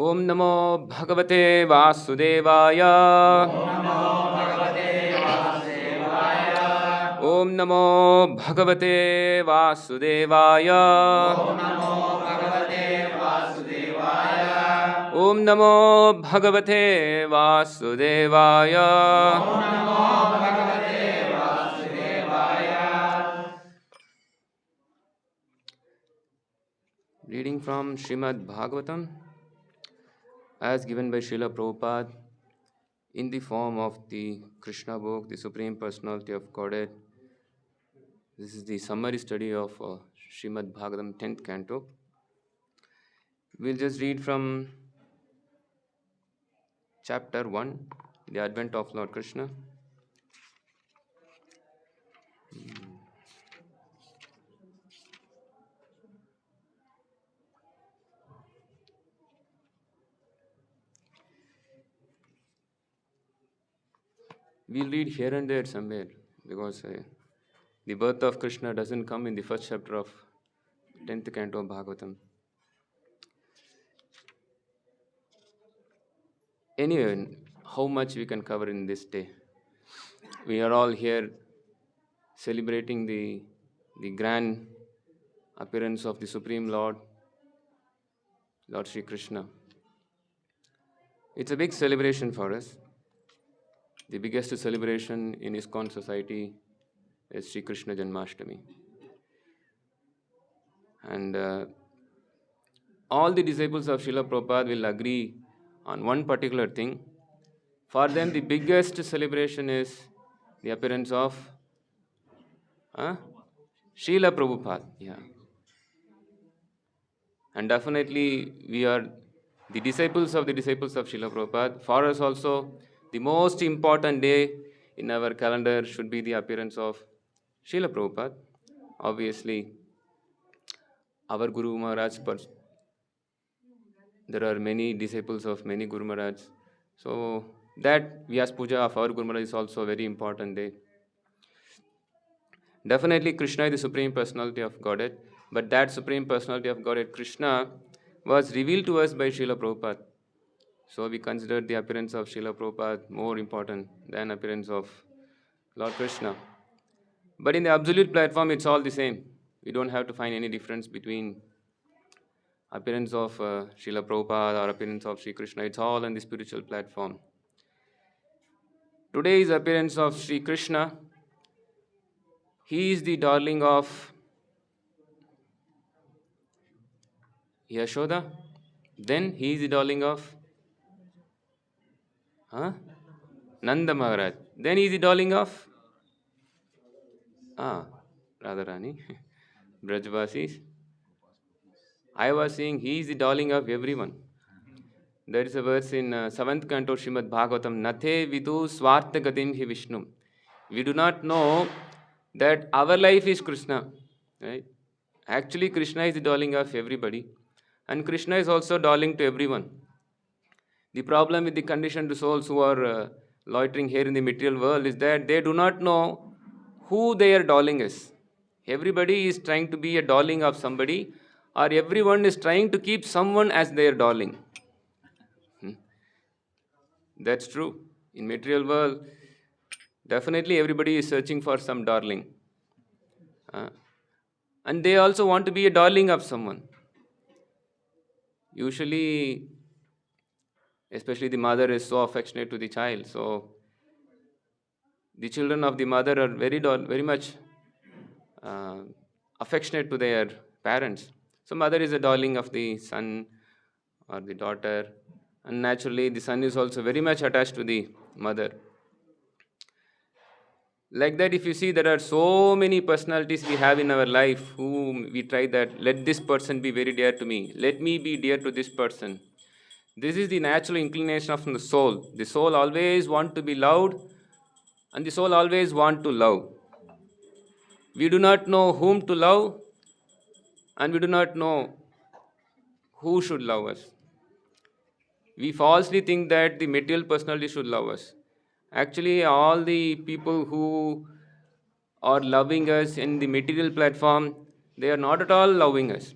Om Namo Bhagavate Vasudevaya. Om Namo Bhagavate Vasudevaya. Om Namo Bhagavate Vasudevaya. Reading from Srimad Bhagavatam as given by Srila Prabhupada in the form of the Krishna book, the Supreme Personality of Godhead. This is the summary study of Srimad Bhagavatam 10th canto. We'll just read from chapter 1, the advent of Lord Krishna. We'll read here and there somewhere because the birth of Krishna doesn't come in the first chapter of 10th canto of Bhagavatam. Anyway, how much we can cover in this day? We are all here celebrating the grand appearance of the Supreme Lord, Lord Sri Krishna. It's a big celebration for us. The biggest celebration in ISKCON society is Sri Krishna Janmastami. And all the disciples of Srila Prabhupada will agree on one particular thing. For them, the biggest celebration is the appearance of Srila Prabhupada. Yeah. And definitely, we are the disciples of Srila Prabhupada. For us also, the most important day in our calendar should be the appearance of Srila Prabhupada. Obviously, our Guru Maharaj, there are many disciples of many Guru Maharaj. So that Vyas Puja of our Guru Maharaj is also a very important day. Definitely Krishna is the Supreme Personality of Godhead, but that Supreme Personality of Godhead, Krishna, was revealed to us by Srila Prabhupada. So we consider the appearance of Srila Prabhupada more important than appearance of Lord Krishna. But in the absolute platform, it's all the same. We don't have to find any difference between appearance of Srila Prabhupada or appearance of Sri Krishna. It's all on the spiritual platform. Today's appearance of Sri Krishna, he is the darling of Yashoda. Then he is the darling of Nanda Maharaj. Then he is the darling of Radharani, Brajvasis. I was saying he is the darling of everyone. There is a verse in 7th canto Srimad Bhagavatam, Nathe vidu swartha gatim hi Vishnu. We do not know that our life is Krishna. Right? Actually, Krishna is the darling of everybody. And Krishna is also darling to everyone. The problem with the conditioned souls who are loitering here in the material world is that they do not know who their darling is. Everybody is trying to be a darling of somebody, or everyone is trying to keep someone as their darling. That's true. In material world, definitely everybody is searching for some darling. And they also want to be a darling of someone. Usually, especially the mother is so affectionate to the child. So, the children of the mother are very much affectionate to their parents. So, mother is a darling of the son or the daughter. And naturally, the son is also very much attached to the mother. Like that, if you see, there are so many personalities we have in our life whom we try that, let this person be very dear to me. Let me be dear to this person. This is the natural inclination of the soul. The soul always wants to be loved, and the soul always wants to love. We do not know whom to love, and we do not know who should love us. We falsely think that the material personality should love us. Actually, all the people who are loving us in the material platform, they are not at all loving us.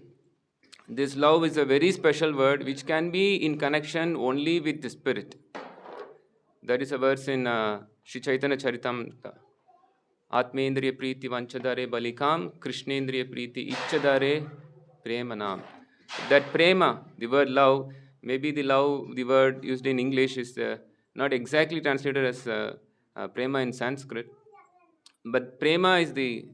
This love is a very special word which can be in connection only with the spirit. That is a verse in Sri Chaitanya Charitamrita. Atmendriya Preeti Vanchadare Balikam, Krishnendriya Preeti Ichchadare Premanam. That prema, the word love, maybe the love, the word used in English is not exactly translated as prema in Sanskrit. But prema is the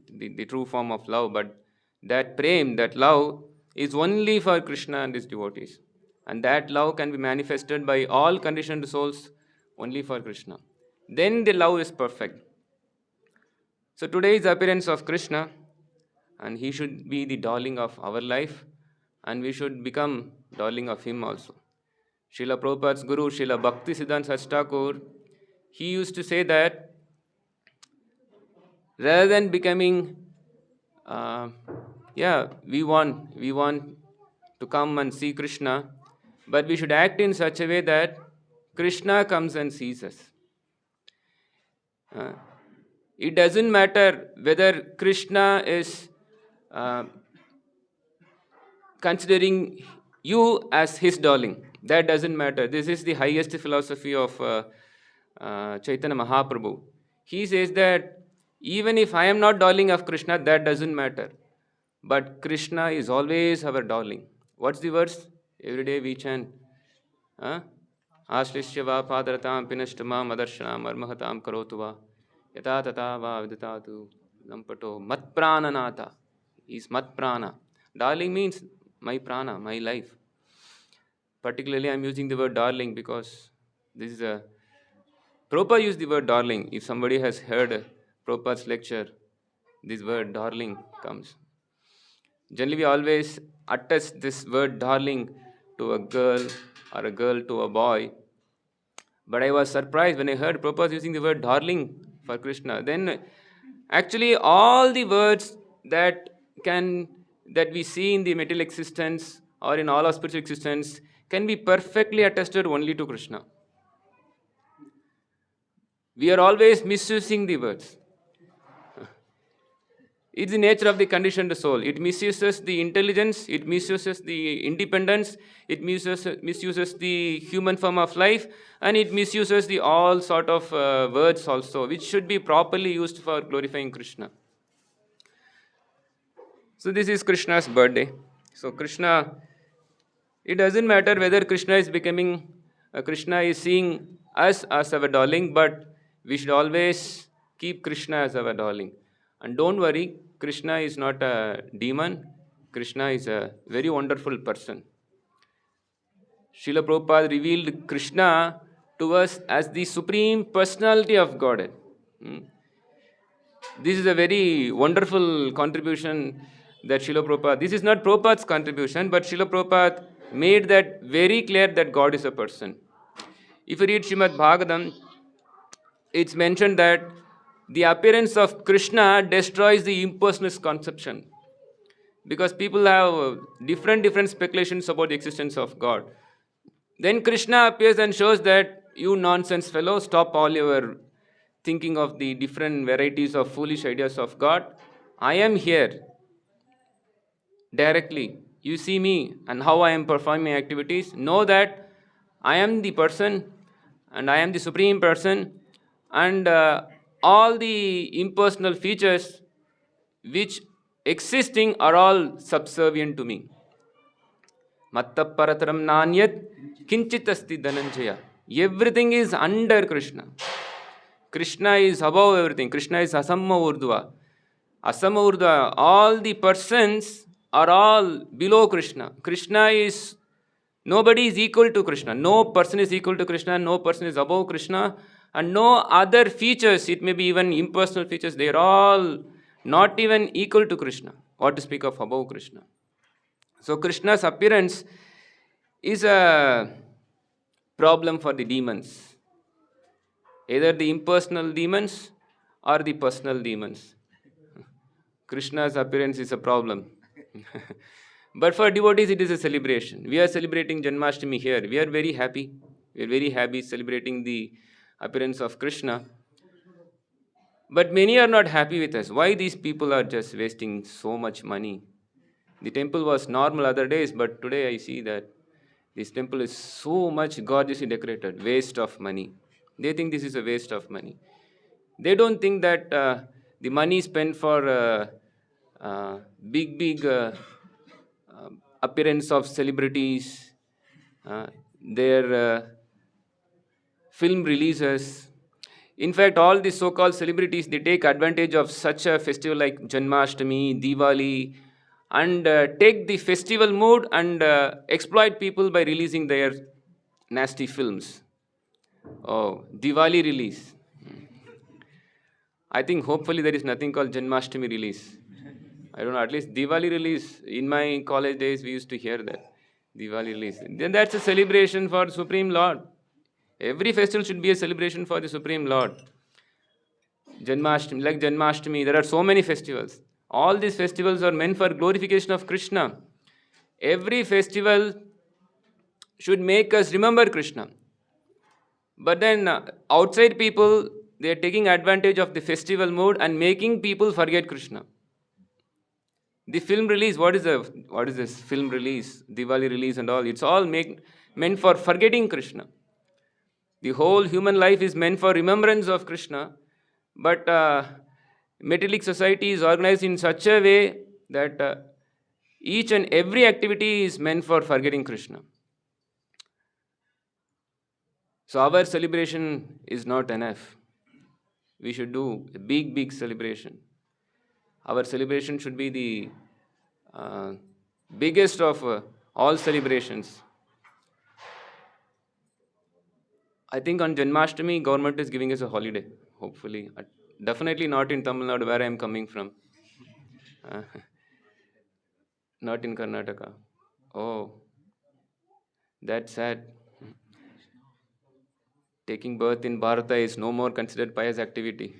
true form of love. But that prem, that love, is only for Krishna and his devotees. And that love can be manifested by all conditioned souls only for Krishna. Then the love is perfect. So today is the appearance of Krishna, and he should be the darling of our life, and we should become darling of him also. Srila Prabhupada's Guru, Srila Bhakti Siddhanta Thakur, he used to say that rather than becoming, uh, we want to come and see Krishna, but we should act in such a way that Krishna comes and sees us. Uh, it doesn't matter whether Krishna is uh, considering you as his darling. That doesn't matter. This is the highest philosophy of Chaitanya Mahaprabhu. He says that even if I am not darling of Krishna, that doesn't matter. But Krishna is always our darling. What's the verse? Every day we chant. Ashlishya va padaratam pinashtama madarshana marmahatam karotu va yata tata va viditatu lampato mat prananata. Is mat prana. Darling means my prana, my life. Particularly, I'm using the word darling because this is a Prabhupada used the word darling. If somebody has heard Prabhupada's lecture, this word darling comes. Generally, we always attach this word darling to a girl or a girl to a boy. But I was surprised when I heard Prabhupada using the word darling for Krishna. Then, actually, all the words that we see in the material existence or in all our spiritual existence can be perfectly attested only to Krishna. We are always misusing the words. It's the nature of the conditioned soul. It misuses the intelligence, it misuses the independence, it misuses the human form of life, and it misuses the all sort of words also, which should be properly used for glorifying Krishna. So this is Krishna's birthday. So Krishna, it doesn't matter whether Krishna is seeing us as our darling, but we should always keep Krishna as our darling. And don't worry, Krishna is not a demon. Krishna is a very wonderful person. Srila Prabhupada revealed Krishna to us as the supreme personality of Godhead. This is a very wonderful contribution that Srila Prabhupada, this is not Prabhupada's contribution, but Srila Prabhupada made that very clear that God is a person. If you read Srimad Bhagavatam, it's mentioned that the appearance of Krishna destroys the impersonalist conception. Because people have different speculations about the existence of God. Then Krishna appears and shows that you nonsense fellow, stop all your thinking of the different varieties of foolish ideas of God. I am here directly. You see me and how I am performing activities. Know that I am the person and I am the supreme person, and all the impersonal features which existing are all subservient to me. Matta parataram nanyat kinchit asti dhananjaya. Everything is under Krishna. Krishna is above everything. Krishna is asamma urdhva. Asamma urdhva. All the persons are all below Krishna. Krishna is, nobody is equal to Krishna. No person is equal to Krishna. No person is above Krishna. And no other features, it may be even impersonal features, they are all not even equal to Krishna. What to speak of above Krishna? So Krishna's appearance is a problem for the demons. Either the impersonal demons or the personal demons. Krishna's appearance is a problem. But for devotees, it is a celebration. We are celebrating Janmastami here. We are very happy. We are very happy celebrating the appearance of Krishna. But many are not happy with us. Why these people are just wasting so much money? The temple was normal other days, but today I see that this temple is so much gorgeously decorated. Waste of money. They think this is a waste of money. They don't think that the money spent for big appearance of celebrities, their film releases. In fact, all the so-called celebrities, they take advantage of such a festival like Janmashtami, Diwali, and take the festival mood and exploit people by releasing their nasty films. Oh, Diwali release. I think hopefully there is nothing called Janmashtami release. I don't know, at least Diwali release. In my college days, we used to hear that. Diwali release. Then that's a celebration for Supreme Lord. Every festival should be a celebration for the Supreme Lord. Janmashtami, like Janmashtami, there are so many festivals. All these festivals are meant for glorification of Krishna. Every festival should make us remember Krishna. But then outside people, they are taking advantage of the festival mood and making people forget Krishna. The film release, what is this film release, Diwali release and all? It's all meant for forgetting Krishna. The whole human life is meant for remembrance of Krishna, but materialistic society is organized in such a way that each and every activity is meant for forgetting Krishna. So our celebration is not enough. We should do a big celebration. Our celebration should be the uh, biggest of all celebrations. I think on Janmashtami, government is giving us a holiday. Hopefully, definitely not in Tamil Nadu where I am coming from. Uh, not in Karnataka. Oh, that's sad. Taking birth in Bharata is no more considered pious activity.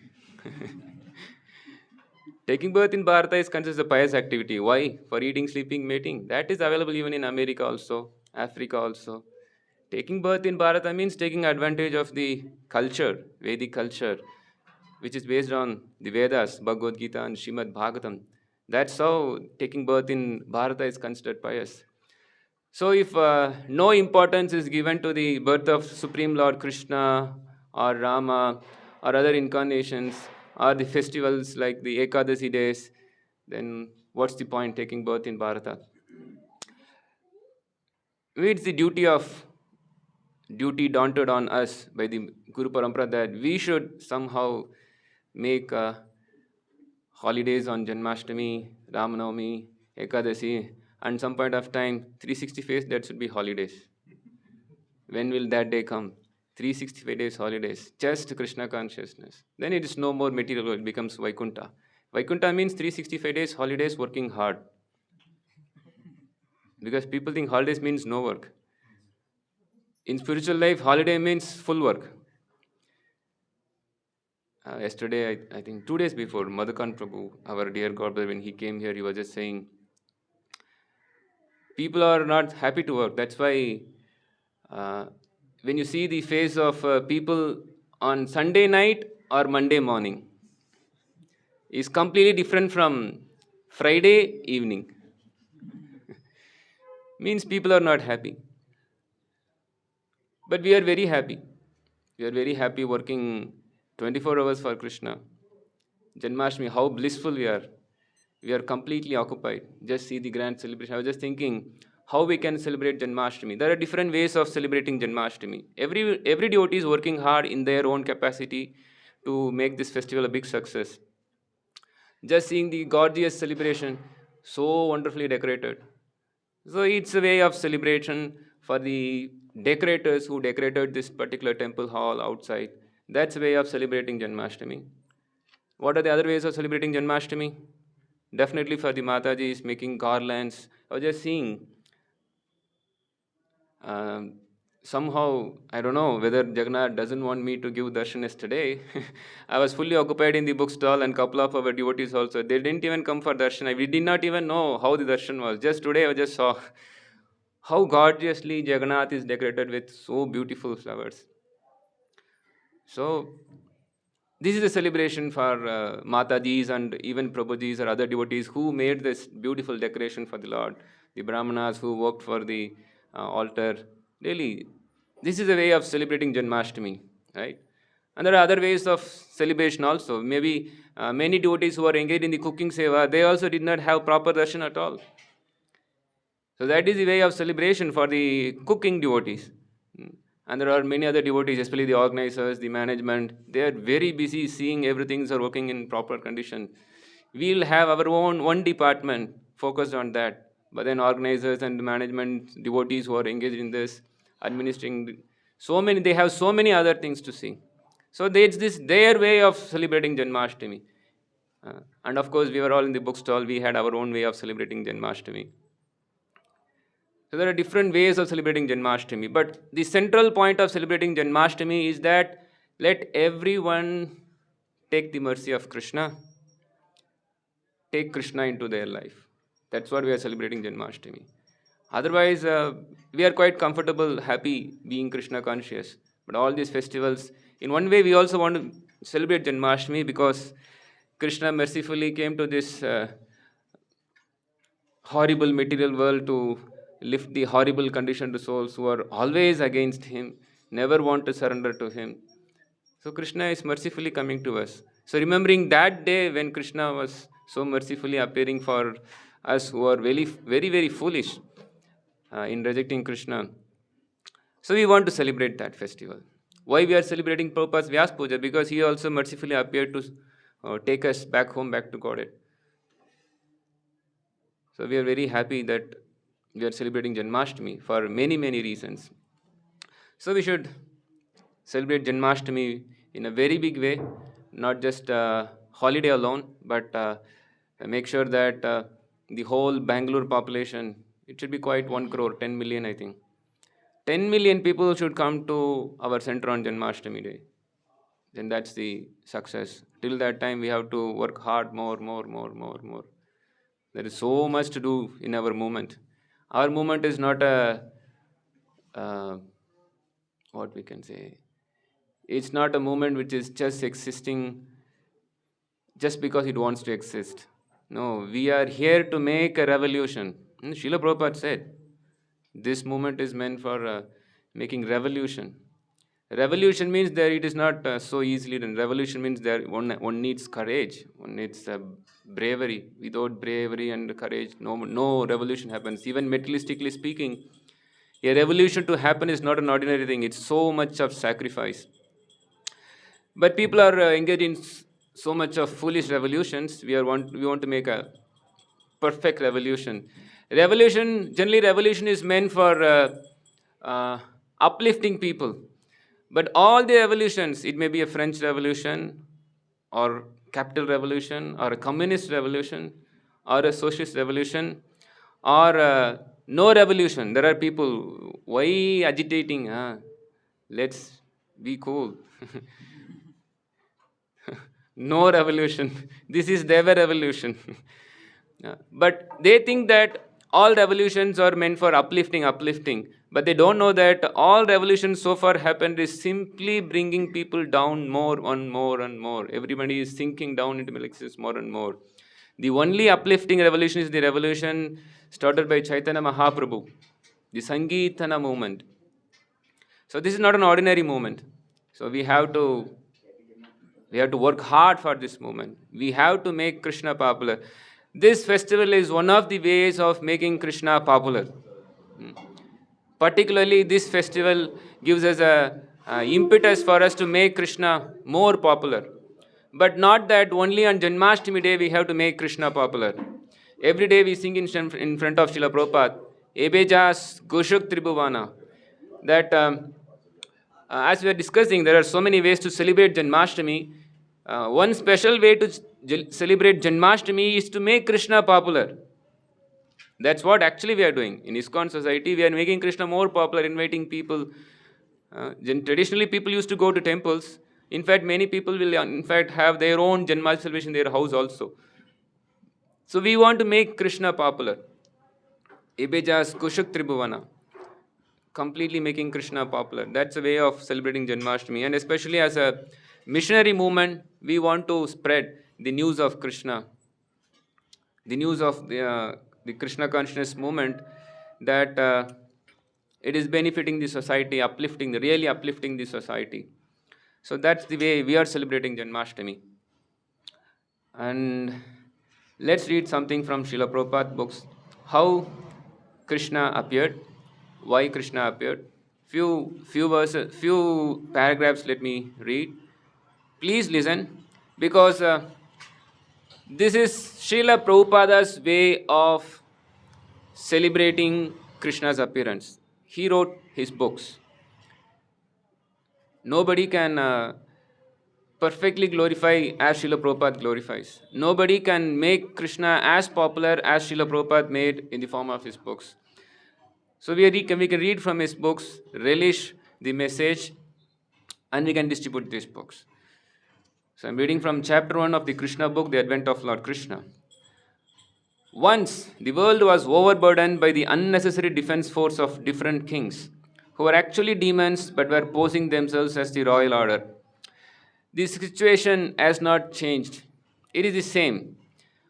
Taking birth in Bharata is considered a pious activity. Why? For eating, sleeping, mating. That is available even in America also, Africa also. Taking birth in Bharata means taking advantage of the culture, Vedic culture, which is based on the Vedas, Bhagavad Gita, and Srimad Bhagavatam. That's how taking birth in Bharata is considered pious. So, if no importance is given to the birth of Supreme Lord Krishna or Rama or other incarnations or the festivals like the Ekadasi days, then what's the point taking birth in Bharata? It's the duty daunted on us by the Guru Parampara that we should somehow make holidays on Janmashtami, Ramanavami, Ekadasi, and some point of time, 365 that should be holidays. When will that day come? 365 days holidays, just Krishna consciousness. Then it is no more material, it becomes Vaikuntha. Vaikuntha means 365 days holidays working hard. Because people think holidays means no work. In spiritual life, holiday means full work. Yesterday, I think 2 days before, Madhukan Prabhu, our dear Godbrother, when he came here, he was just saying, people are not happy to work. That's why uh, when you see the face of people on Sunday night or Monday morning, is completely different from Friday evening. Means people are not happy. But we are very happy. We are very happy working 24 hours for Krishna. Janmashtami, how blissful we are. We are completely occupied. Just see the grand celebration. I was just thinking how we can celebrate Janmashtami. There are different ways of celebrating Janmashtami. Every devotee is working hard in their own capacity to make this festival a big success. Just seeing the gorgeous celebration, so wonderfully decorated. So it's a way of celebration for the decorators who decorated this particular temple hall outside. That's a way of celebrating Janmashtami. What are the other ways of celebrating Janmashtami? Definitely for the Matajis, making garlands. I was just seeing um, somehow, I don't know whether Jagannath doesn't want me to give darshan yesterday. I was fully occupied in the bookstall and couple of our devotees also. They didn't even come for darshan. We did not even know how the darshan was. Just today I just saw how gorgeously Jagannath is decorated with so beautiful flowers. So This is a celebration for Matajis and even Prabhujis or other devotees who made this beautiful decoration for the Lord, the Brahmanas who worked for the altar. Really, this is a way of celebrating Janmashtami, right? And there are other ways of celebration also. Maybe many devotees who are engaged in the cooking seva, they also did not have proper darshan at all. So that is the way of celebration for the cooking devotees. And there are many other devotees, especially the organizers, the management. They are very busy seeing everything's are working in proper condition. We'll have our own one department focused on that. But then organizers and management devotees who are engaged in this, administering so many, they have so many other things to see. So it's this their way of celebrating Janmashtami. And of course, we were all in the bookstall. We had our own way of celebrating Janmashtami. So there are different ways of celebrating Janmashtami, but the central point of celebrating Janmashtami is that let everyone take the mercy of Krishna, take Krishna into their life. That's what we are celebrating Janmashtami. Otherwise, we are quite comfortable, happy being Krishna conscious. But all these festivals, in one way, we also want to celebrate Janmashtami because Krishna mercifully came to this horrible material world to lift the horrible conditioned souls who are always against him, never want to surrender to him. So Krishna is mercifully coming to us. So remembering that day when Krishna was so mercifully appearing for us who are very, very, very foolish in rejecting Krishna. So we want to celebrate that festival. Why we are celebrating Prabhupada's Vyas Puja? Because he also mercifully appeared to take us back home, back to Godhead. So we are very happy that we are celebrating Janmashtami for many, many reasons. So we should celebrate Janmashtami in a very big way, not just holiday alone, but make sure that the whole Bangalore population, it should be quite 1 crore, 10 million, I think. 10 million people should come to our center on Janmashtami day. Then that's the success. Till that time, we have to work hard more. There is so much to do in our movement. Our movement is not a, what we can say, it's not a movement which is just existing just because it wants to exist. No, we are here to make a revolution. Srila Prabhupada said, this movement is meant for making revolution. Revolution means that it is not so easily done. Revolution means that one needs courage, one needs bravery. Without bravery and courage, no revolution happens. Even materialistically speaking, a revolution to happen is not an ordinary thing. It's so much of sacrifice. But people are engaged in so much of foolish revolutions. We want to make a perfect revolution. Generally, revolution is meant for uplifting people. But all the revolutions, it may be a French revolution, or capital revolution, or a communist revolution, or a socialist revolution, or no revolution. There are people, why agitating? Let's be cool. No revolution. This is their revolution. But they think that all revolutions are meant for uplifting. But they don't know that all revolutions so far happened is simply bringing people down more and more. Everybody is sinking down into existence more and more. The only uplifting revolution is the revolution started by Chaitanya Mahaprabhu, the Sankirtana movement. So this is not an ordinary movement. So we have to work hard for this movement. We have to make Krishna popular. This festival is one of the ways of making Krishna popular. Particularly, this festival gives us a impetus for us to make Krishna more popular. But not that only on Janmashtami day we have to make Krishna popular. Every day we sing in front of Srila Prabhupada, Ebejas Goshuk Tribhuvana. That as we are discussing, there are so many ways to celebrate Janmashtami. One special way to celebrate Janmashtami is to make Krishna popular. That's what actually we are doing. In ISKCON society, we are making Krishna more popular, inviting people. Traditionally, people used to go to temples. In fact, many people will have their own Janmashtami celebration in their house also. So we want to make Krishna popular. Ebejas Kushuk Tribhuvana. Completely making Krishna popular. That's a way of celebrating Janmashtami. And especially as a missionary movement, we want to spread the news of Krishna, the news of the Krishna consciousness movement, that it is benefiting the society, really uplifting the society. So that's the way we are celebrating Janmashtami. And let's read something from Srila Prabhupada books. How Krishna appeared, why Krishna appeared. Few verses, few paragraphs. Let me read. Please listen, because this is Srila Prabhupada's way of celebrating Krishna's appearance. He wrote his books. Nobody can perfectly glorify as Srila Prabhupada glorifies. Nobody can make Krishna as popular as Srila Prabhupada made in the form of his books. So we can read from his books, relish the message, and we can distribute these books. So I'm reading from chapter 1 of the Krishna book, The Advent of Lord Krishna. Once the world was overburdened by the unnecessary defense force of different kings, who were actually demons but were posing themselves as the royal order. This situation has not changed. It is the same.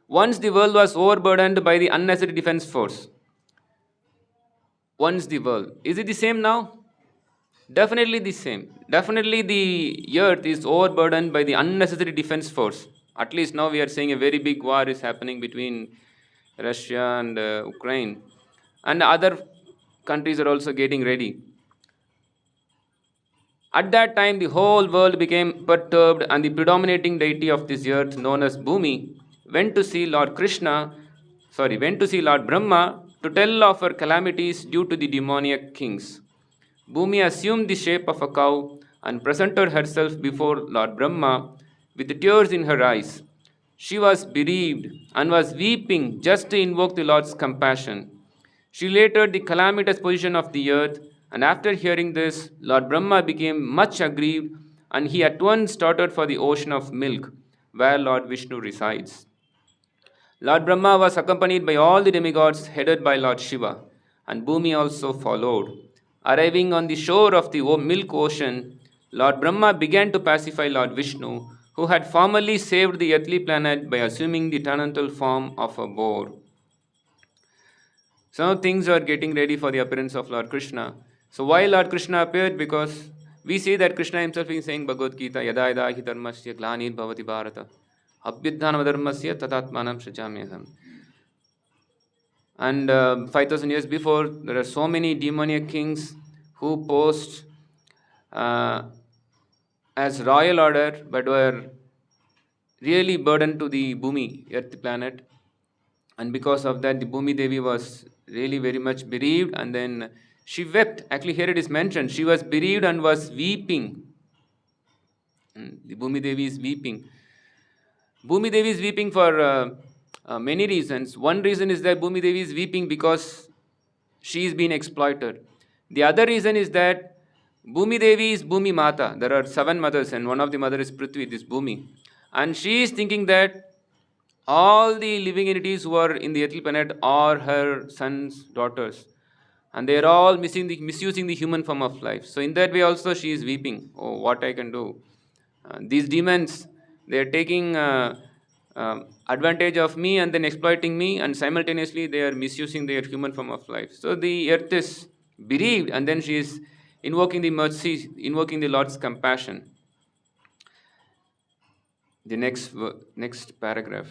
Once the world was overburdened by the unnecessary defense force. Once the world. Is it the same now? Definitely the same. Definitely the earth is overburdened by the unnecessary defense force. At least now we are saying a very big war is happening between Russia and Ukraine. And other countries are also getting ready. At that time, the whole world became perturbed, and the predominating deity of this earth, known as Bhumi, went to see Lord Brahma to tell of her calamities due to the demoniac kings. Bhumi assumed the shape of a cow and presented herself before Lord Brahma with tears in her eyes. She was bereaved and was weeping just to invoke the Lord's compassion. She related the calamitous position of the earth, and after hearing this, Lord Brahma became much aggrieved, and he at once started for the ocean of milk, where Lord Vishnu resides. Lord Brahma was accompanied by all the demigods headed by Lord Shiva, and Bhumi also followed. Arriving on the shore of the milk ocean, Lord Brahma began to pacify Lord Vishnu, who had formerly saved the earthly planet by assuming the tarantal form of a boar. So things are getting ready for the appearance of Lord Krishna. So why Lord Krishna appeared? Because we see that Krishna himself is saying Bhagavad Gita, Yada yada hi dharmasya glanir bhavati bharata, abhyudhanam dharmasya tatatmanam shrajamyaham. And 5,000 years before, there are so many demoniac kings who posed as royal order, but were really burdened to the Bhumi, earth planet. And because of that, the Bhumi Devi was really very much bereaved, and then she wept. Actually, here it is mentioned, she was bereaved and was weeping. The Bhumi Devi is weeping. Bhumi Devi is weeping for many reasons. One reason is that Bhumi Devi is weeping because she is being exploited. The other reason is that Bhumi Devi is Bhumi Mata. There are 7 mothers, and one of the mother is Prithvi, this Bhumi. And she is thinking that all the living entities who are in the earthly planet are her sons, daughters, and they are all misusing the human form of life. So in that way also she is weeping. Oh, what I can do? These demons, they are taking advantage of me and then exploiting me, and simultaneously they are misusing their human form of life. So the earth is bereaved, and then she is invoking the mercy, invoking the Lord's compassion. The next paragraph.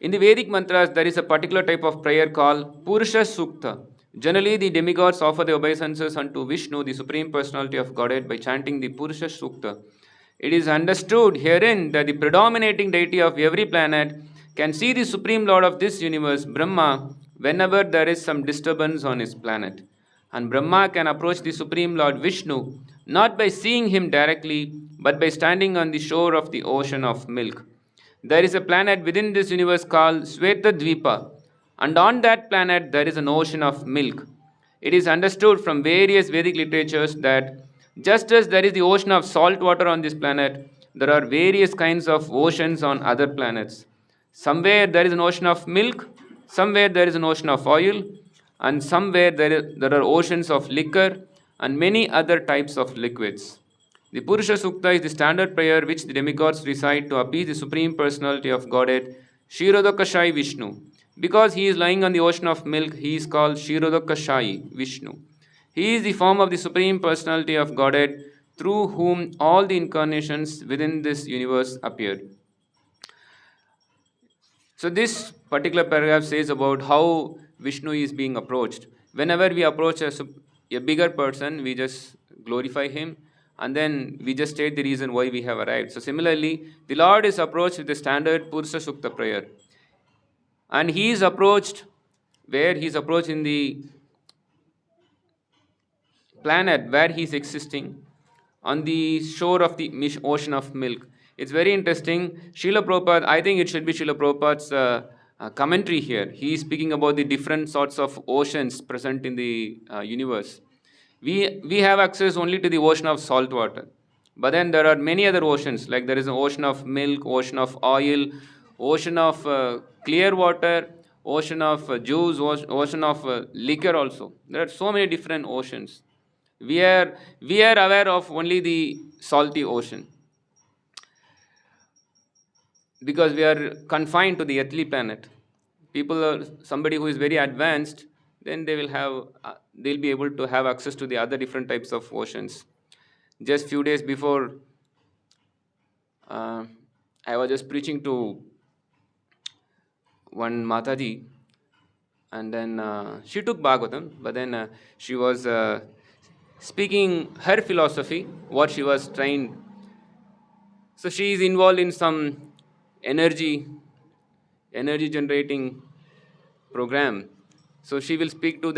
In the Vedic mantras, there is a particular type of prayer called Purusha Sukta. Generally, the demigods offer their obeisances unto Vishnu, the Supreme Personality of Godhead, by chanting the Purusha Sukta. It is understood herein that the predominating deity of every planet can see the Supreme Lord of this universe, Brahma, whenever there is some disturbance on his planet. And Brahma can approach the Supreme Lord Vishnu not by seeing him directly, but by standing on the shore of the ocean of milk. There is a planet within this universe called Sweta Dvipa, and on that planet there is an ocean of milk. It is understood from various Vedic literatures that just as there is the ocean of salt water on this planet, there are various kinds of oceans on other planets. Somewhere there is an ocean of milk, somewhere there is an ocean of oil, and somewhere there are oceans of liquor and many other types of liquids. The Purusha Sukta is the standard prayer which the demigods recite to appease the Supreme Personality of Godhead, Kshirodakashai Vishnu. Because he is lying on the ocean of milk, he is called Kshirodakashai Vishnu. He is the form of the Supreme Personality of Godhead, through whom all the incarnations within this universe appeared. So this particular paragraph says about how Vishnu is being approached. Whenever we approach a bigger person, we just glorify him, and then we just state the reason why we have arrived. So similarly, the Lord is approached with the standard Purusha Sukta prayer. And he is approached where he is approached in the planet where he is existing on the shore of the ocean of milk. It's very interesting. Srila Prabhupada, I think it should be Srila Prabhupada's commentary here. He is speaking about the different sorts of oceans present in the universe. We have access only to the ocean of salt water. But then there are many other oceans, like there is an ocean of milk, ocean of oil, ocean of clear water, ocean of juice, ocean of liquor also. There are so many different oceans. We are aware of only the salty ocean because we are confined to the earthly planet. Somebody who is very advanced, then they'll be able to have access to the other different types of oceans. Just few days before, I was just preaching to one Mataji, and then she took Bhagavatam, but then she was speaking her philosophy, what she was trained. So she is involved in some energy generating program. So she will speak to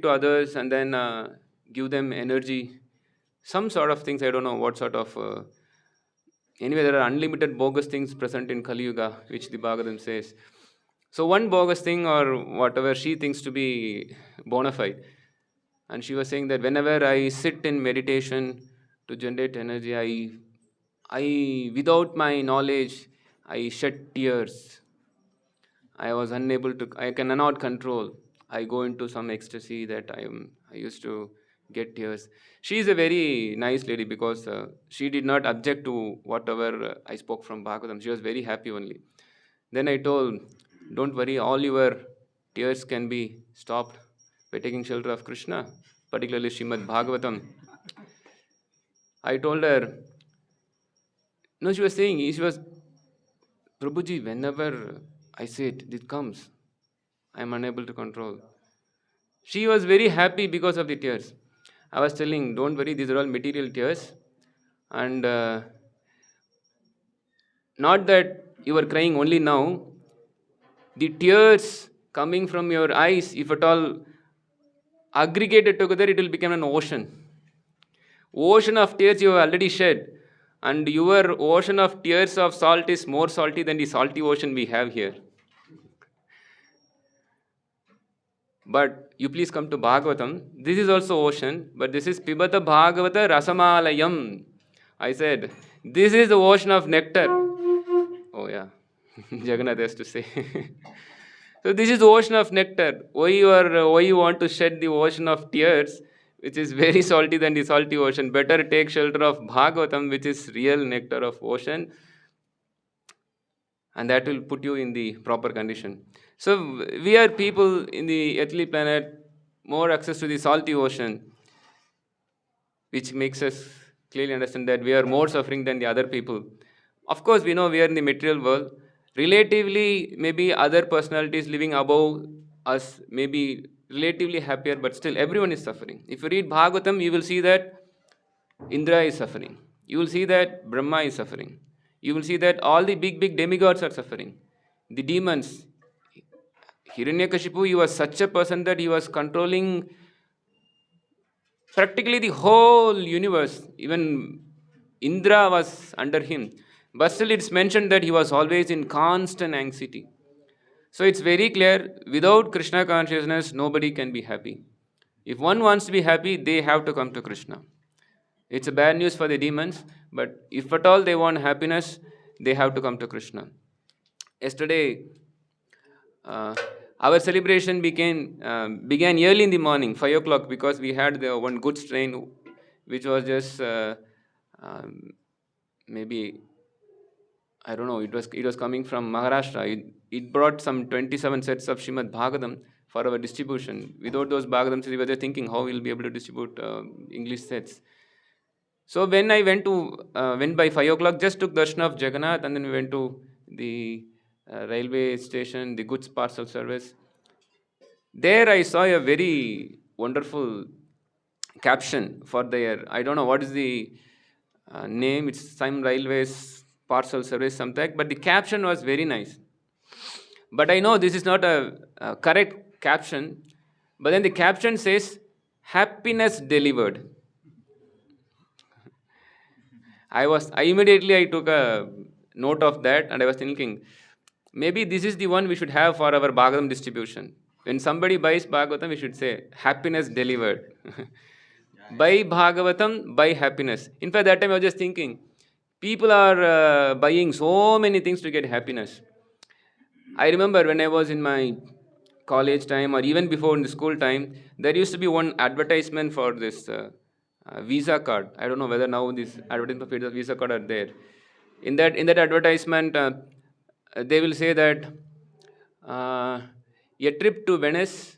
others, and then give them energy. Some sort of things, I don't know what sort of. Anyway, there are unlimited bogus things present in Kali Yuga, which the Bhagavatam says. So one bogus thing or whatever she thinks to be bona fide. And she was saying that whenever I sit in meditation to generate energy, I without my knowledge, I shed tears. I cannot control. I go into some ecstasy that I used to get tears. She is a very nice lady because she did not object to whatever I spoke from Bhagavatam. She was very happy only. Then I told, don't worry, all your tears can be stopped by taking shelter of Krishna, particularly Srimad Bhagavatam. I told her, no, she was saying, Prabhuji, whenever I say it comes. I am unable to control. She was very happy because of the tears. I was telling, don't worry, these are all material tears. And not that you are crying only now. The tears coming from your eyes, if at all aggregated together, it will become an ocean. Ocean of tears you have already shed. And your ocean of tears of salt is more salty than the salty ocean we have here. But you please come to Bhagavatam. This is also ocean, but this is Pibata Bhagavata Rasamalayam. I said, this is the ocean of nectar. Oh yeah, Jagannath has to say. So this is the ocean of nectar. Why you want to shed the ocean of tears, which is very salty than the salty ocean? Better take shelter of Bhagavatam, which is real nectar of ocean, and that will put you in the proper condition. So we are people in the earthly planet, more access to the salty ocean, which makes us clearly understand that we are more suffering than the other people. Of course, we know we are in the material world. Relatively, maybe other personalities living above us may be relatively happier, but still everyone is suffering. If you read Bhagavatam, you will see that Indra is suffering. You will see that Brahma is suffering. You will see that all the big demigods are suffering. The demons. Hiranyakashipu, he was such a person that he was controlling practically the whole universe. Even Indra was under him. But still it's mentioned that he was always in constant anxiety. So it's very clear, without Krishna consciousness, nobody can be happy. If one wants to be happy, they have to come to Krishna. It's a bad news for the demons, but if at all they want happiness, they have to come to Krishna. Yesterday, our celebration began early in the morning, 5 o'clock, because we had one goods train which was just um, maybe I don't know. It was coming from Maharashtra. It brought some 27 sets of Shrimad Bhagavatam for our distribution. Without those Bhagavatams, we were just thinking how we'll be able to distribute English sets. So when I went by 5 o'clock, just took darshan of Jagannath, and then we went to the railway station, the goods parcel service. There I saw a very wonderful caption for their, I don't know what is the name, it's some railways parcel service, something, but the caption was very nice. But I know this is not a correct caption, but then the caption says, happiness delivered. I immediately I took a note of that, and I was thinking, maybe this is the one we should have for our Bhagavatam distribution. When somebody buys Bhagavatam, we should say, happiness delivered. Buy Bhagavatam, buy happiness. In fact, that time I was just thinking, people are buying so many things to get happiness. I remember when I was in my college time or even before in the school time, there used to be one advertisement for this Visa card. I don't know whether now this advertisement for Visa card are there. In that advertisement, they will say that a trip to Venice,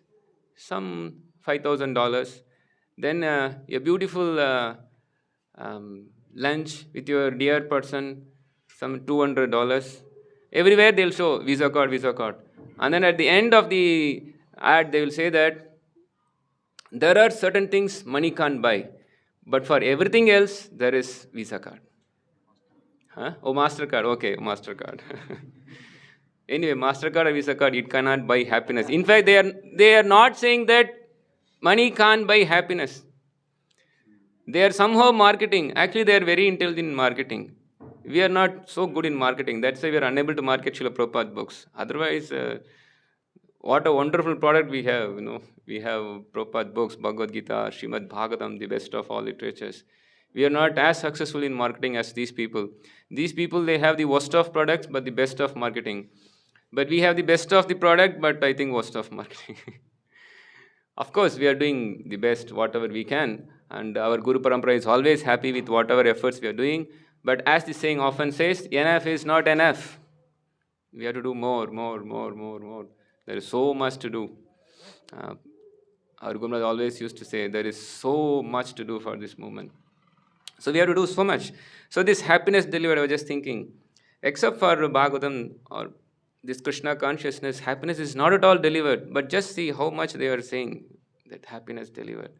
some $5,000. Then a beautiful lunch with your dear person, some $200. Everywhere they'll show Visa card, Visa card. And then at the end of the ad, they will say that there are certain things money can't buy, but for everything else, there is Visa card. Huh? Oh, MasterCard. Okay, MasterCard. Anyway, MasterCard or Visa card, it cannot buy happiness. In fact, they are not saying that money can't buy happiness. They are somehow marketing. Actually, they are very intelligent in marketing. We are not so good in marketing. That's why we are unable to market Srila Prabhupada books. Otherwise, what a wonderful product we have. We have Prabhupada books, Bhagavad Gita, Srimad Bhagavatam, the best of all literatures. We are not as successful in marketing as these people. These people, they have the worst of products, but the best of marketing. But we have the best of the product, but I think worst of marketing. Of course, we are doing the best, whatever we can, and our Guru Parampara is always happy with whatever efforts we are doing. But as the saying often says, enough is not enough. We have to do more, more, more, more, more. There is so much to do. Uh, our Guru Maharaj always used to say, there is so much to do for this movement. So we have to do so much. So this happiness delivered, I was just thinking, except for Bhagavatam or this Krishna consciousness, happiness is not at all delivered. But just see how much they are saying that happiness delivered.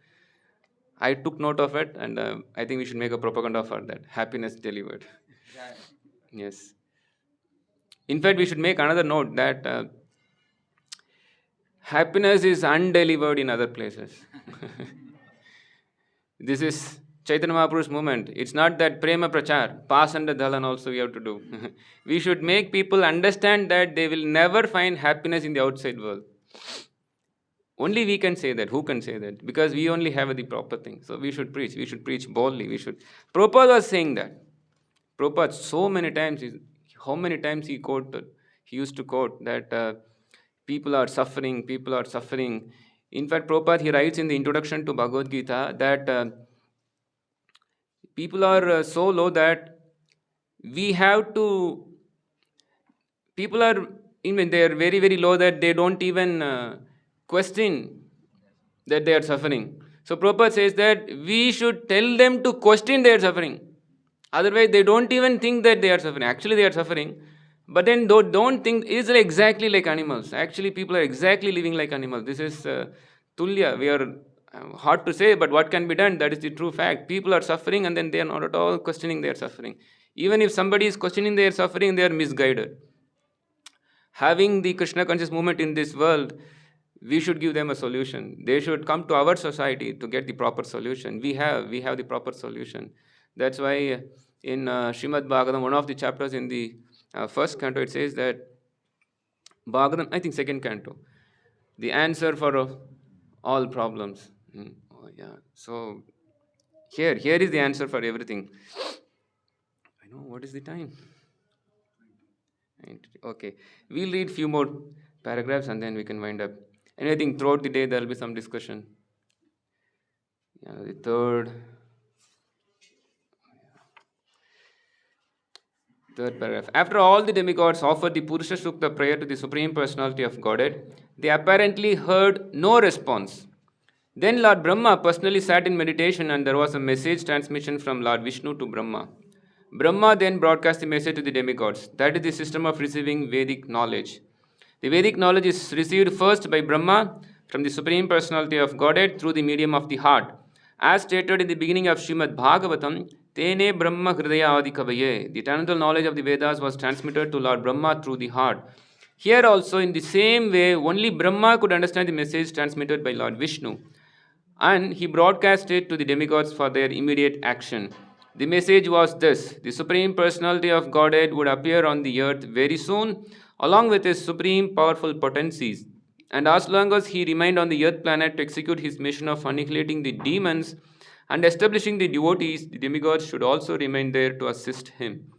I took note of it, and I think we should make a propaganda for that. Happiness delivered. Yes. In fact, we should make another note that happiness is undelivered in other places. This is Chaitanya Mahaprabhu's movement. It's not that prema prachar, pass under dhalan also we have to do. We should make people understand that they will never find happiness in the outside world. Only we can say that. Who can say that? Because we only have the proper thing. So we should preach. We should preach boldly. Prabhupada was saying that. Prabhupada so many times, how many times he quoted? He used to quote that people are suffering, people are suffering. In fact, Prabhupada, he writes in the introduction to Bhagavad Gita that people are so low that we have to, people are, even they are very, very low that they don't even question that they are suffering. So Prabhupada says that we should tell them to question their suffering. Otherwise, they don't even think that they are suffering. Actually, they are suffering. But then don't think it is exactly like animals. Actually, people are exactly living like animals. This is tulya. We are hard to say, but what can be done? That is the true fact. People are suffering, and then they are not at all questioning their suffering. Even if somebody is questioning their suffering, they are misguided. Having the Krishna conscious movement in this world, we should give them a solution. They should come to our society to get the proper solution. We have the proper solution. That's why in Srimad Bhagavatam, one of the chapters in the first canto, it says that Bhagavatam, I think second canto, the answer for all problems. Oh, yeah. So here is the answer for everything. I know what is the time. Okay, we'll read few more paragraphs and then we can wind up. And I think throughout the day there will be some discussion. Yeah, the third. Third paragraph. After all the demigods offered the Purusha Sukta prayer to the Supreme Personality of Godhead, they apparently heard no response. Then Lord Brahma personally sat in meditation and there was a message transmission from Lord Vishnu to Brahma. Brahma then broadcast the message to the demigods. That is the system of receiving Vedic knowledge. The Vedic knowledge is received first by Brahma from the Supreme Personality of Godhead through the medium of the heart. As stated in the beginning of Srimad Bhagavatam, Tene Brahma Hridaya Adi Kavaye. The eternal knowledge of the Vedas was transmitted to Lord Brahma through the heart. Here also, in the same way, only Brahma could understand the message transmitted by Lord Vishnu, and he broadcast it to the demigods for their immediate action. The message was this: the Supreme Personality of Godhead would appear on the earth very soon, along with his supreme powerful potencies. And as long as he remained on the earth planet to execute his mission of annihilating the demons and establishing the devotees, the demigods should also remain there to assist him.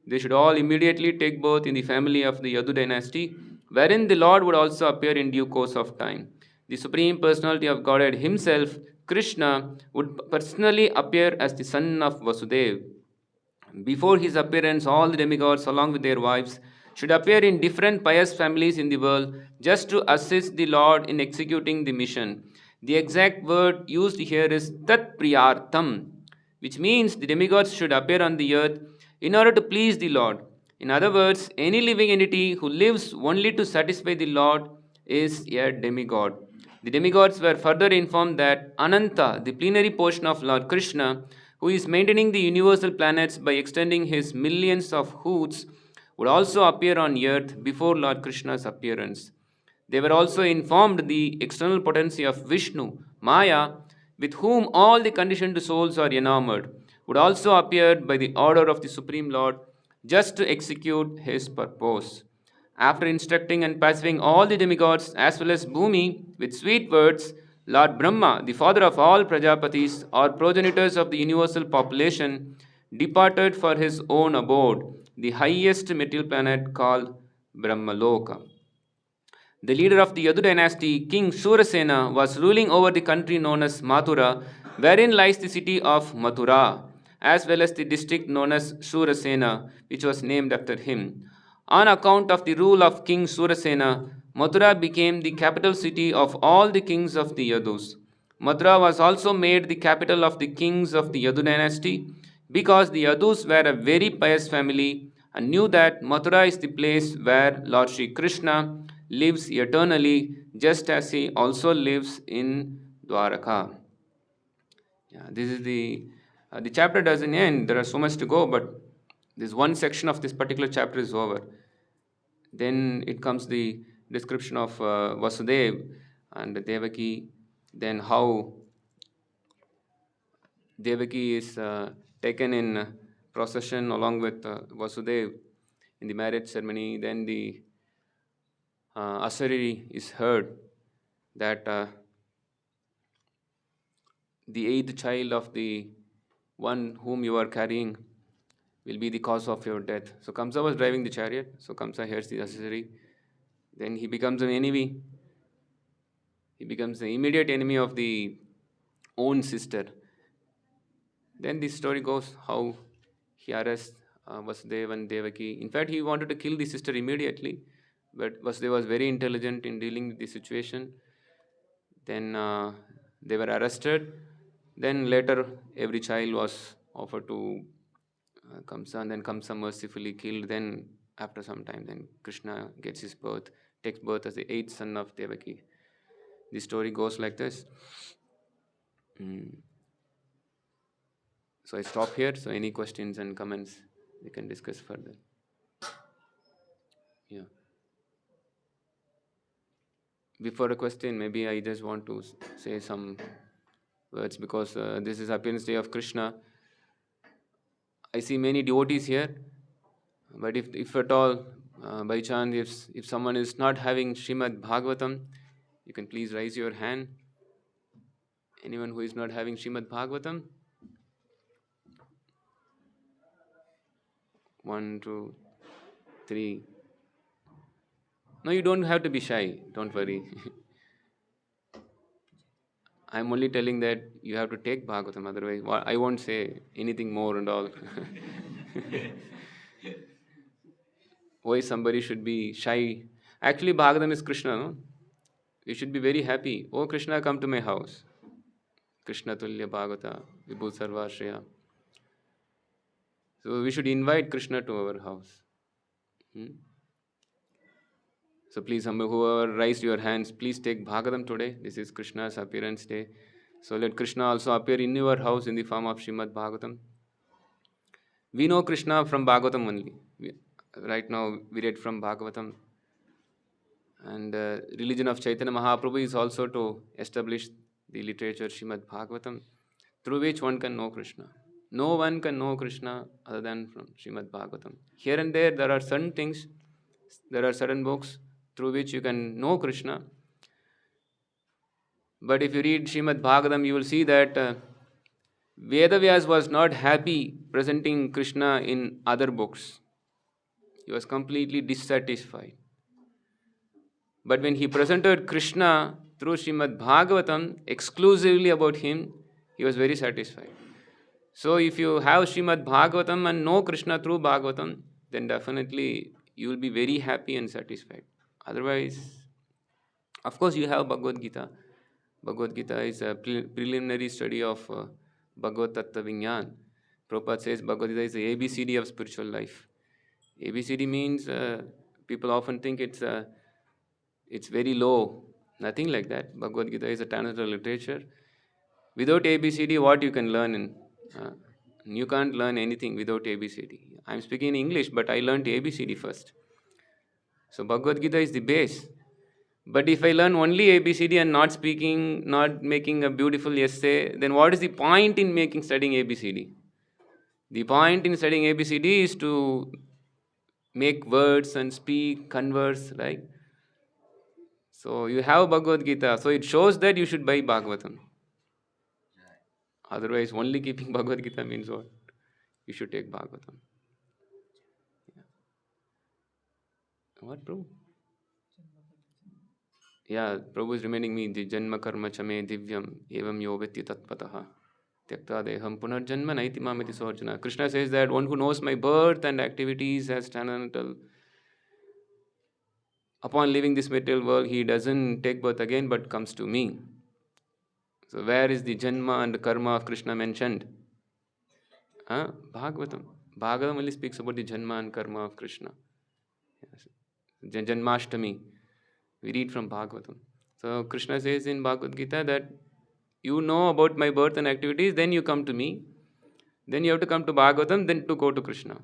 They should all immediately take birth in the family of the Yadu dynasty, wherein the Lord would also appear in due course of time. The Supreme Personality of Godhead Himself, Krishna, would personally appear as the son of Vasudeva. Before his appearance, all the demigods, along with their wives, should appear in different pious families in the world just to assist the Lord in executing the mission. The exact word used here is Tat Priyartham, which means the demigods should appear on the earth in order to please the Lord. In other words, any living entity who lives only to satisfy the Lord is a demigod. The demigods were further informed that Ananta, the plenary portion of Lord Krishna, who is maintaining the universal planets by extending his millions of hoots, would also appear on earth before Lord Krishna's appearance. They were also informed the external potency of Vishnu, Maya, with whom all the conditioned souls are enamored, would also appear by the order of the Supreme Lord just to execute his purpose. After instructing and pacifying all the demigods as well as Bhumi with sweet words, Lord Brahma, the father of all Prajapatis or progenitors of the universal population, departed for his own abode, the highest material planet called Brahmaloka. The leader of the Yadu dynasty, King Surasena, was ruling over the country known as Mathura, wherein lies the city of Mathura, as well as the district known as Surasena, which was named after him. On account of the rule of King Surasena, Mathura became the capital city of all the kings of the Yadus. Mathura was also made the capital of the kings of the Yadu dynasty because the Yadus were a very pious family and knew that Mathura is the place where Lord Sri Krishna lives eternally, just as he also lives in Dwaraka. Yeah, this is the chapter doesn't end. There are so much to go, but this one section of this particular chapter is over. Then it comes the description of Vasudev and Devaki. Then how Devaki is taken in procession along with Vasudev in the marriage ceremony. Then the Asari is heard that the eighth child of the one whom you are carrying will be the cause of your death. So Kamsa was driving the chariot. So Kamsa hears the Asari. Then he becomes an enemy. He becomes the immediate enemy of the own sister. Then this story goes how he arrests Vasudeva and Devaki. In fact, he wanted to kill the sister immediately, but Vasudeva was very intelligent in dealing with the situation. Then they were arrested. Then later, every child was offered to Kamsa, and then Kamsa mercifully killed. Then, after some time, then Krishna gets his birth, takes birth as the eighth son of Devaki. The story goes like this. So I stop here. So any questions and comments we can discuss further. Yeah. Before a question, maybe I just want to say some words because this is appearance day of Krishna. I see many devotees here, but if at all, by chance, if someone is not having Srimad Bhagavatam, you can please raise your hand. Anyone who is not having Srimad Bhagavatam? 1, 2, 3. No, you don't have to be shy. Don't worry. I'm only telling that you have to take Bhagavatam. Otherwise, I won't say anything more and all. why somebody should be shy. Actually, Bhagavatam is Krishna, no? You should be very happy. Oh, Krishna, come to my house. Krishna Tulya Bhagavata, Vibhu Sarvashriya. So we should invite Krishna to our house. Hmm? So please, whoever raised your hands, please take Bhagavatam today. This is Krishna's appearance day. So let Krishna also appear in your house in the form of Srimad Bhagavatam. We know Krishna from Bhagavatam only. Right now we read from Bhagavatam. And religion of Chaitanya Mahaprabhu is also to establish the literature Srimad Bhagavatam, through which one can know Krishna. No one can know Krishna other than from Srimad Bhagavatam. Here and there are certain things, there are certain books through which you can know Krishna. But if you read Srimad Bhagavatam, you will see that Vedavyas was not happy presenting Krishna in other books. He was completely dissatisfied. But when he presented Krishna through Srimad Bhagavatam, exclusively about him, he was very satisfied. So if you have Srimad Bhagavatam and know Krishna through Bhagavatam, then definitely you will be very happy and satisfied. Otherwise, of course, you have Bhagavad Gita. Bhagavad Gita is a preliminary study of Bhagavad Tattva Vinyan. Prabhupada says Bhagavad Gita is the ABCD of spiritual life. ABCD means people often think it's very low. Nothing like that. Bhagavad Gita is a Tantra literature. Without ABCD, what you can learn in? You can't learn anything without ABCD. I'm speaking in English, but I learned ABCD first. So Bhagavad Gita is the base. But if I learn only ABCD and not speaking, not making a beautiful essay, then what is the point in studying ABCD? The point in studying ABCD is to make words and speak, converse, right? So you have Bhagavad Gita. So it shows that you should buy Bhagavatam. Otherwise, only keeping Bhagavad Gita means what? You should take Bhagavatam. Yeah. What, Prabhu? Yeah, Prabhu is reminding me, the Janma Karma Chame Divyam Evam Yoveti Tatpataha Tyakta Deham Punarjanma Naiti Mameti Sorjana. Krishna says that one who knows my birth and activities as transcendental, upon leaving this material world, he doesn't take birth again but comes to me. So where is the Janma and Karma of Krishna mentioned? Bhagavatam. Bhagavatam only speaks about the Janma and Karma of Krishna. Yes. Janmastami. We read from Bhagavatam. So Krishna says in Bhagavad Gita that you know about my birth and activities, then you come to me. Then you have to come to Bhagavatam, then to go to Krishna.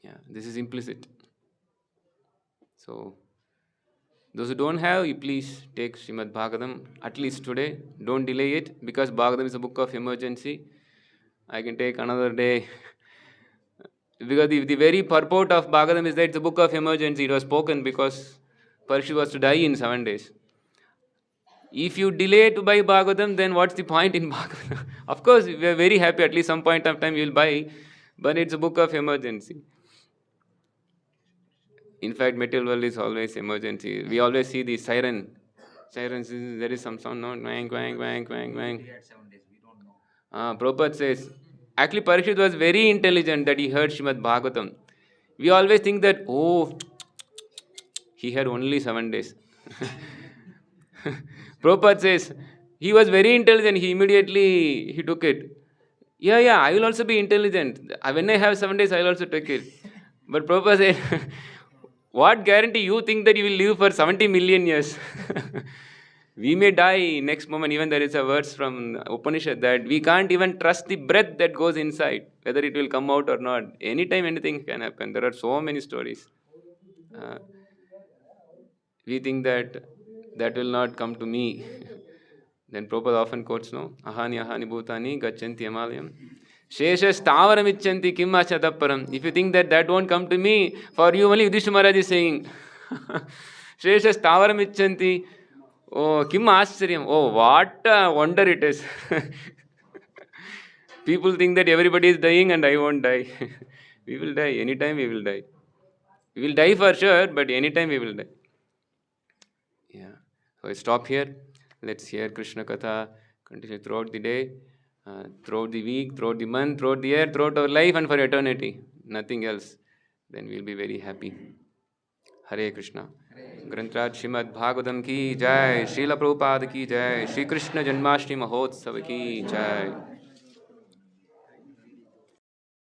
Yeah, this is implicit. So those who don't have, you please take Srimad Bhagavatam at least today. Don't delay it, because Bhagavatam is a book of emergency. I can take another day. Because the very purport of Bhagavatam is that it's a book of emergency. It was spoken because Parikshit was to die in 7 days. If you delay to buy Bhagavatam, then what's the point in Bhagavatam? Of course, we are very happy at least some point of time you will buy, but it's a book of emergency. In fact, material world is always emergency. We always see the siren. Sirens, there is some sound, no? Wang, wang, wang, wang, wang. Prabhupada says, actually Parikshit was very intelligent that he heard Srimad Bhagavatam. We always think that, he had only 7 days. Prabhupada says, he was very intelligent, he took it. Yeah, I will also be intelligent. When I have 7 days, I will also take it. But Prabhupada said, what guarantee you think that you will live for 70 million years? We may die next moment. Even there is a verse from Upanishad that we can't even trust the breath that goes inside, whether it will come out or not. Anytime anything can happen. There are so many stories. We think that will not come to me. Then Prabhupada often quotes, no? Ahani ahani bhutani gachanti amalayam. Shesha stavaram icchanti kim achataparam. If you think that won't come to me, for you only Yudhishthira Maharaj is saying. Shesha stavaram icchanti. Oh, kim aschariyam. Oh, what a wonder it is. People think that everybody is dying and I won't die. We will die. Anytime we will die. We will die for sure, but anytime we will die. Yeah. So I stop here. Let's hear Krishna Katha continue throughout the day, throughout the week, throughout the month, throughout the year, throughout our life and for eternity. Nothing else. then we'll be very happy. Hare Krishna. Grantraj Srimad Bhagavatam ki jai, Srila Prabhupada ki jai, Shri Krishna Janmastami Mahotsav ki jai.